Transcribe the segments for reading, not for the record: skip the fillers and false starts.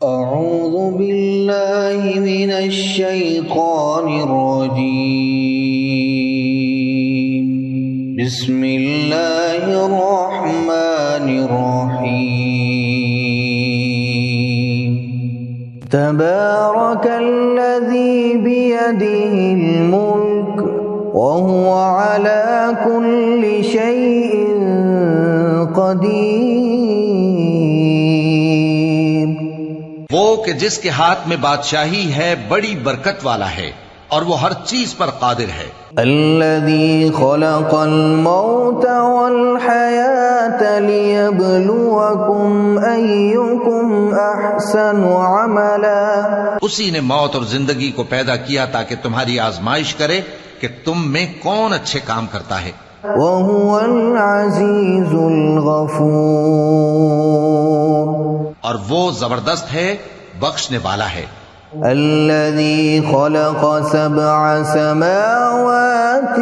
اعوذ باللہ من الشیطان الرجیم بسم اللہ الرحمن الرحیم تبارک الذی بیدہ الملک وهو على كل شيء قدیر، وہ کہ جس کے ہاتھ میں بادشاہی ہے بڑی برکت والا ہے اور وہ ہر چیز پر قادر ہے۔ الذي خلق الموت والحیاة لیبلوکم ایکم احسن عملا، اسی نے موت اور زندگی کو پیدا کیا تاکہ تمہاری آزمائش کرے کہ تم میں کون اچھے کام کرتا ہے۔ وهو العزیز الغفور، اور وہ زبردست ہے، بخشنے والا ہے۔ الذي خلق سبع سماوات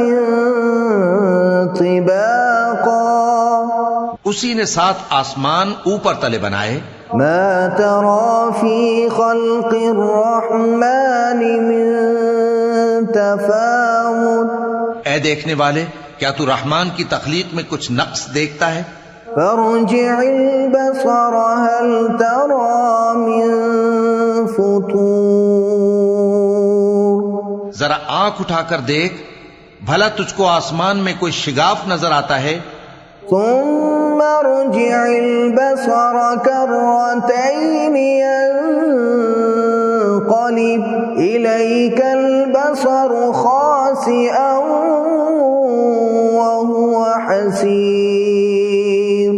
طباقا، اسی نے 7 آسمان اوپر تلے بنائے۔ ما ترى في خلق الرحمن من تفاوت، اے دیکھنے والے، کیا تو رحمان کی تخلیق میں کچھ نقص دیکھتا ہے؟ فارجع البصر هل ترى من فطور، ذرا آنکھ اٹھا کر دیکھ، بھلا تجھ کو آسمان میں کوئی شگاف نظر آتا ہے؟ ثم ارجع البصر كرتين ينقلب إليك البصر خاسئا وهو حسير،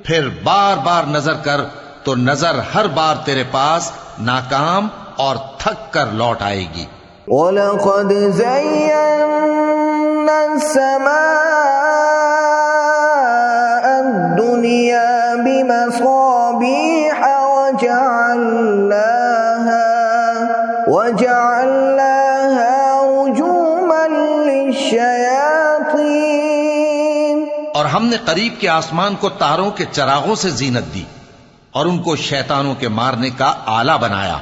پھر بار بار نظر کر تو نظر ہر بار تیرے پاس ناکام اور تھک کر لوٹ آئے گی۔ وَلَقَدْ زَيَّنَّا السَّمَاءَ الدُّنْيَا بِمَصَابِيحَ وَجَعَلْنَاهَا رُجُومًا لِلشَّيَاطِينِ، اور ہم نے قریب کے آسمان کو تاروں کے چراغوں سے زینت دی اور ان کو شیطانوں کے مارنے کا آلہ بنایا۔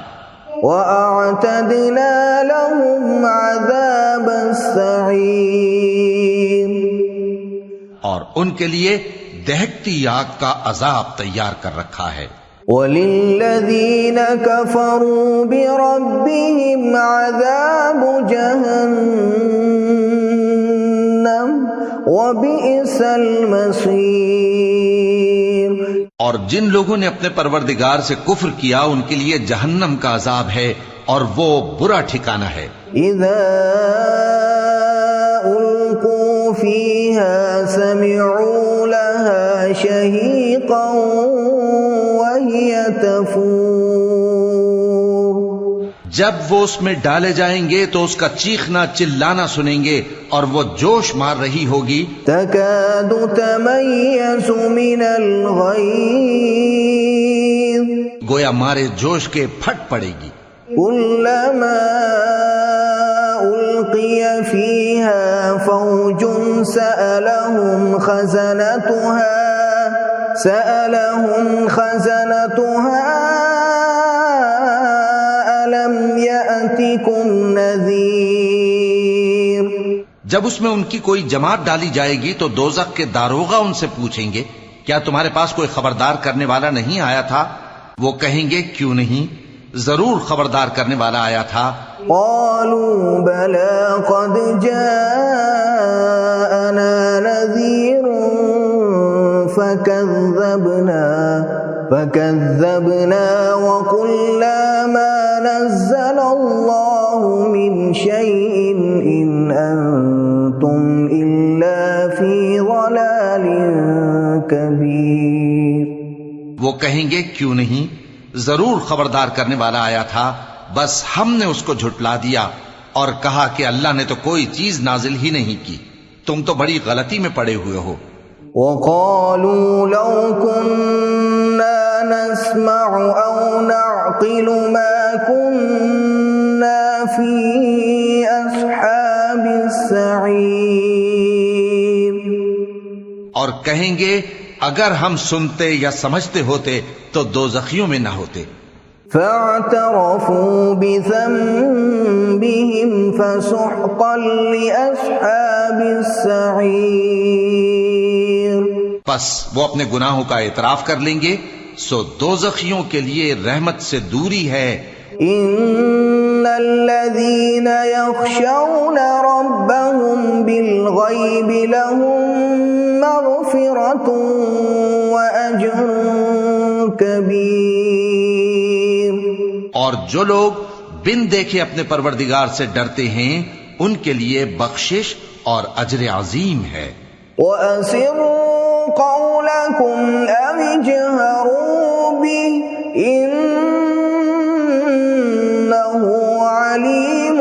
وَأَعْتَدْنَا لَهُمْ عَذَابَ السَّعِيرِ، اور ان کے لیے دہکتی آگ کا عذاب تیار کر رکھا ہے۔ وَلِلَّذِينَ كَفَرُوا بِرَبِّهِمْ عَذَابُ جَهَنَّمَ وَبِئْسَ الْمَصِيرُ، اور جن لوگوں نے اپنے پروردگار سے کفر کیا ان کے لیے جہنم کا عذاب ہے اور وہ برا ٹھکانہ ہے۔ اذا القوا فيها سمعوا لها شهيقا وهي تفور، جب وہ اس میں ڈالے جائیں گے تو اس کا چیخنا چلانا سنیں گے اور وہ جوش مار رہی ہوگی۔ تكاد تميز من الغيظ، گویا مارے جوش کے پھٹ پڑے گی۔ كلما ألقي فيها فوج سألهم خزنتها ألم يأتكم نذير، جب اس میں ان کی کوئی جماعت ڈالی جائے گی تو دوزخ کے داروغہ ان سے پوچھیں گے کیا تمہارے پاس کوئی خبردار کرنے والا نہیں آیا تھا؟ وہ کہیں گے کیوں نہیں، ضرور خبردار کرنے والا آیا تھا۔ قالوا بلى قد جاءنا نذير فكذبنا وقلنا ما نزل الله من شيء إن أنتم إلا في ضلال كبير، وہ کہیں گے کیوں نہیں، ضرور خبردار کرنے والا آیا تھا، بس ہم نے اس کو جھٹلا دیا اور کہا کہ اللہ نے تو کوئی چیز نازل ہی نہیں کی، تم تو بڑی غلطی میں پڑے ہوئے ہو۔ وقالوا لو كنا نسمع أو نعقل ما كنا في أصحاب السعير، اور کہیں گے اگر ہم سنتے یا سمجھتے ہوتے تو دوزخیوں میں نہ ہوتے۔ فاعترفوا بذنبهم فسحقا لأصحاب السعیر. پس وہ اپنے گناہوں کا اعتراف کر لیں گے، سو دوزخیوں کے لیے رحمت سے دوری ہے. ان الذين يخشون ربهم بالغيب لهم مغفرة واجر كبير. اور جو لوگ بن دیکھے اپنے پروردگار سے ڈرتے ہیں ان کے لیے بخشش اور اجر عظیم ہے. وَأَسِرُّوا قَوْلَكُمْ أَوِ اجْهَرُوا بِهِ إِنَّهُ عَلِيمٌ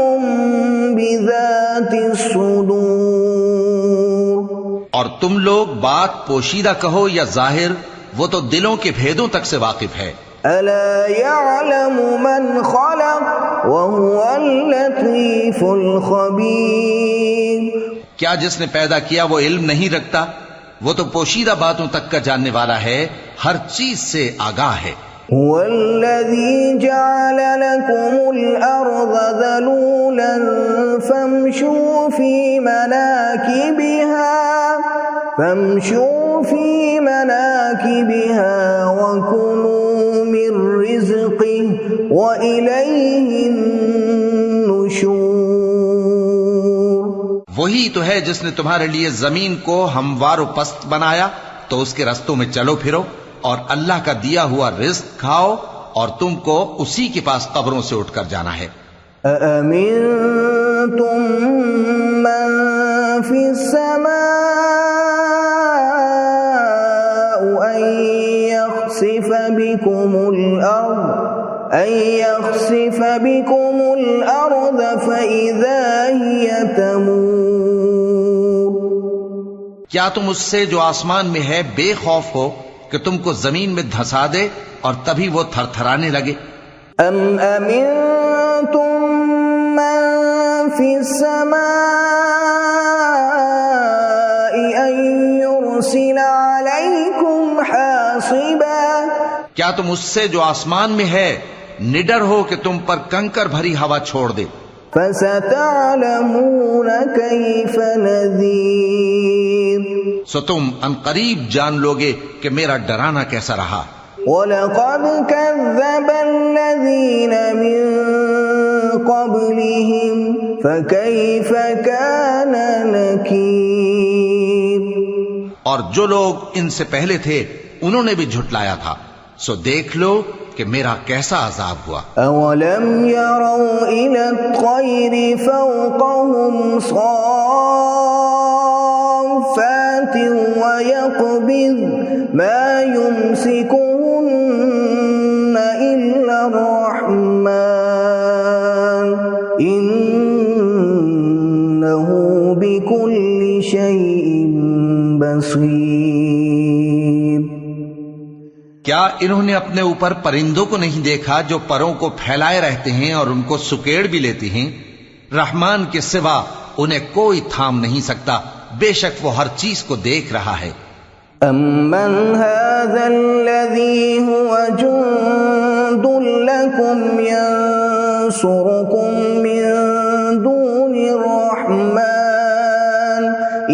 بِذَاتِ الصُّدُورِ. اور تم لوگ بات پوشیدہ کہو یا ظاہر، وہ تو دلوں کے بھیدوں تک سے واقف ہے. أَلَا يَعْلَمُ مَنْ خَلَقَ وَهُوَ اللَّطِيفُ الْخَبِيرُ. کیا جس نے پیدا کیا وہ علم نہیں رکھتا؟ وہ تو پوشیدہ باتوں تک کا جاننے والا ہے، ہر چیز سے آگاہ ہے. هو الذي جعل لكم الأرض ذلولا فامشوا في مناكبها وكلوا من رزقه وإليه النشور. وہی تو ہے جس نے تمہارے لیے زمین کو ہموار و پست بنایا تو اس کے رستوں میں چلو پھرو اور اللہ کا دیا ہوا رزق کھاؤ، اور تم کو اسی کے پاس قبروں سے اٹھ کر جانا ہے. أَأَمِنتُم مَّن فِي السَّمَاءِ أَن يَخْسِفَ بِكُمُ الْأَرْضَ فَإِذَا هِيَ تَمُورُ. کیا تم اس سے جو آسمان میں ہے بے خوف ہو کہ تم کو زمین میں دھسا دے اور تبھی وہ تھر تھرانے لگے؟ ام امنتم من فی السماء ان یرسل علیکم حاصبا. کیا تم اس سے جو آسمان میں ہے نڈر ہو کہ تم پر کنکر بھری ہوا چھوڑ دے؟ فستعلمون کیف نذیر. سو تم عنقریب جان لوگے کہ میرا ڈرانا کیسا رہا. وَلَقَدْ كَذَّبَ الَّذِينَ مِن قَبْلِهِمْ فَكَيْفَ كَانَ نَكِيرِ. اور جو لوگ ان سے پہلے تھے انہوں نے بھی جھٹلایا تھا، سو دیکھ لو کہ میرا کیسا عذاب ہوا. أَوَلَمْ يَرَوْا إِلَى الطَّيْرِ فَوْقَهُمْ صَافَّاتٍ وَيَقْبِضْنَ مَا يُمْسِكُهُنَّ إِلَّا الرَّحْمَنُ إِنَّهُ بِكُلِّ شَيْءٍ بَصِيرٌ. کیا انہوں نے اپنے اوپر پرندوں کو نہیں دیکھا جو پروں کو پھیلائے رہتے ہیں اور ان کو سکیڑ بھی لیتی ہیں؟ رحمان کے سوا انہیں کوئی تھام نہیں سکتا، بے شک وہ ہر چیز کو دیکھ رہا ہے. أَمَّنْ هَذَا الَّذِي هُوَ جُندٌ لَكُمْ يَنصُرُكُم مِّن دُونِ الرَّحْمَنِ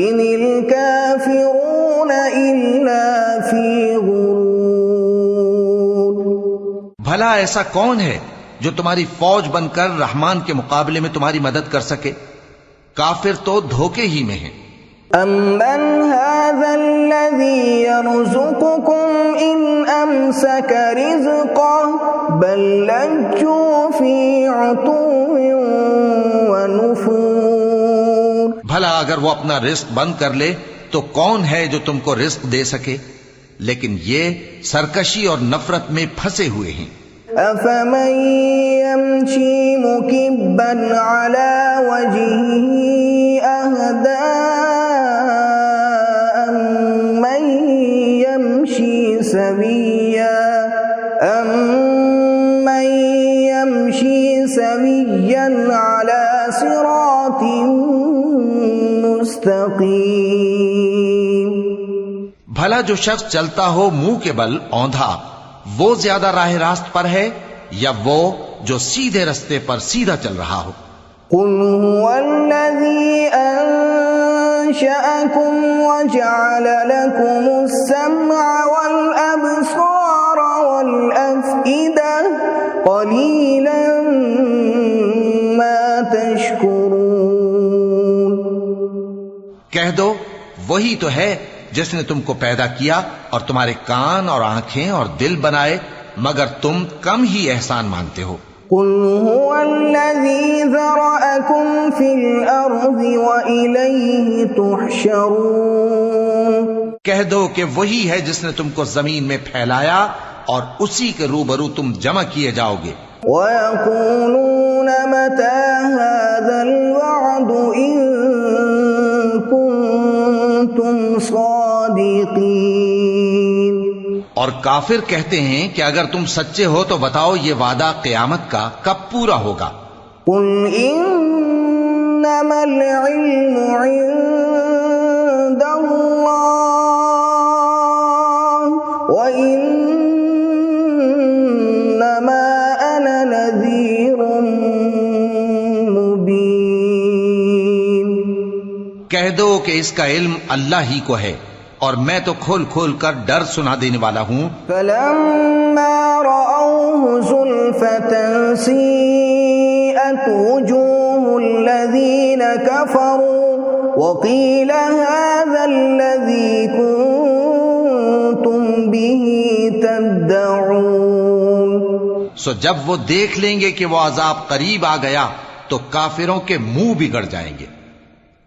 إِنِ الْكَافِرُونَ إِلَّا فِي غُرُورٍ. بھلا ایسا کون ہے جو تمہاری فوج بن کر رحمان کے مقابلے میں تمہاری مدد کر سکے؟ کافر تو دھوکے ہی میں ہیں. أَمَّنْ هَذَا الَّذِي يَرْزُقُكُمْ إِنْ أَمْسَكَ رِزْقَهُ بَل لَّجُّوا فِي عُتُوٍّ وَنُفُورٍ. بھلا اگر وہ اپنا رزق بند کر لے تو کون ہے جو تم کو رزق دے سکے؟ لیکن یہ سرکشی اور نفرت میں پھنسے ہوئے ہیں. أَفَمَن يَمْشِي مُكِبًّا عَلَى وَجْهِهِ أَهْدَىٰ أَمَّن يَمْشِي سَوِيًّا عَلَى صِرَاطٍ مُسْتَقِيمٍ. بھلا جو شخص چلتا ہو منہ کے بل اوندھا، وہ زیادہ راہ راست پر ہے یا وہ جو سیدھے رستے پر سیدھا چل رہا ہو؟ قل هو الذي أنشأكم وجعل لكم السمع والأبصار والأفئدة قليلا ما تشكرون۔ کہہ دو وہی تو ہے جس نے تم کو پیدا کیا اور تمہارے کان اور آنکھیں اور دل بنائے، مگر تم کم ہی احسان مانتے ہو۔ قل هو الذي ذرأكم في الأرض وإليه تحشرون۔ کہہ دو کہ وہی ہے جس نے تم کو زمین میں پھیلایا اور اسی کے روبرو تم جمع کیے جاؤ گے۔ وَيَقُولُونَ مَتَى هَذَا الْوَعْدُ إِن كُنتُمْ صَادِقِينَ۔ اور کافر کہتے ہیں کہ اگر تم سچے ہو تو بتاؤ یہ وعدہ قیامت کا کب پورا ہوگا؟ قُلْ إِنَّمَا الْعِلْمُ عِندَ اللَّهِ وَإِنَّمَا أَنَا نَذِيرٌ مُبِينٌ۔ کہہ دو کہ اس کا علم اللہ ہی کو ہے اور میں تو کھول کھول کر ڈر سنا دینے والا ہوں۔ فَلَمَّا رَأَوْهُ زُلْفَةً سِيئَتْ وُجُوهُ الَّذِينَ كَفَرُوا وَقِيلَ هَذَا الَّذِي كُنتُمْ بِهِ تَدَّعُونَ۔ سو جب وہ دیکھ لیں گے کہ وہ عذاب قریب آ گیا تو کافروں کے منہ بگڑ جائیں گے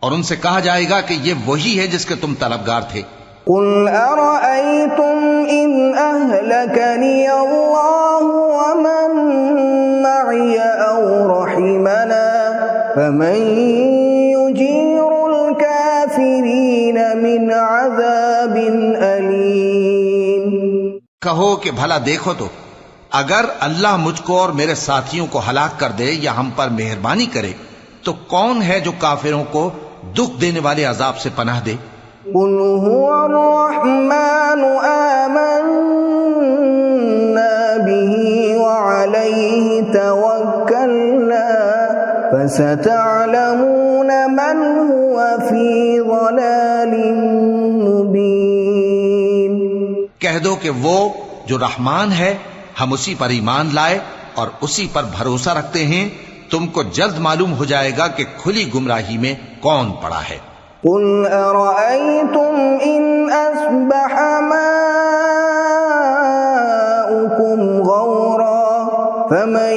اور ان سے کہا جائے گا کہ یہ وہی ہے جس کے تم طلبگار تھے۔ قُلْ أَرَأَيْتُمْ إِنْ أَهْلَكَنِيَ اللَّهُ وَمَن مَّعِيَ أَوْ رَحِمَنَا فَمَن يُجِيرُ الْكَافِرِينَ مِنْ عَذَابٍ أَلِيمٍ۔ کہو کہ بھلا دیکھو تو اگر اللہ مجھ کو اور میرے ساتھیوں کو ہلاک کر دے یا ہم پر مہربانی کرے تو کون ہے جو کافروں کو دکھ دینے والے عذاب سے پناہ دے؟ قُلْ هُوَ الرَّحْمَنُ آمَنَّا بِهِ وَعَلَيْهِ تَوَكَّلْنَا فَسَتَعْلَمُونَ مَنْ هُوَ فِي ضَلَالٍ مُبِينٍ۔ کہہ دو کہ وہ جو رحمان ہے ہم اسی پر ایمان لائے اور اسی پر بھروسہ رکھتے ہیں، تم کو جلد معلوم ہو جائے گا کہ کھلی گمراہی میں کون پڑا ہے۔ قُلْ أَرَأَيْتُمْ إِنْ أَصْبَحَ مَاؤُكُمْ غَوْرًا فَمَن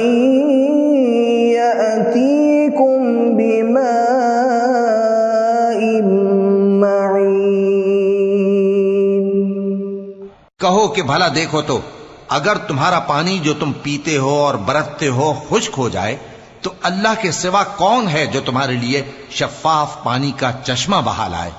يَأْتِيكُم بِمَاءٍ مَّعِينٍ۔ کہو کہ بھلا دیکھو تو اگر تمہارا پانی جو تم پیتے ہو اور برتتے ہو خشک ہو جائے تو اللہ کے سوا کون ہے جو تمہارے لیے شفاف پانی کا چشمہ بہا لائے؟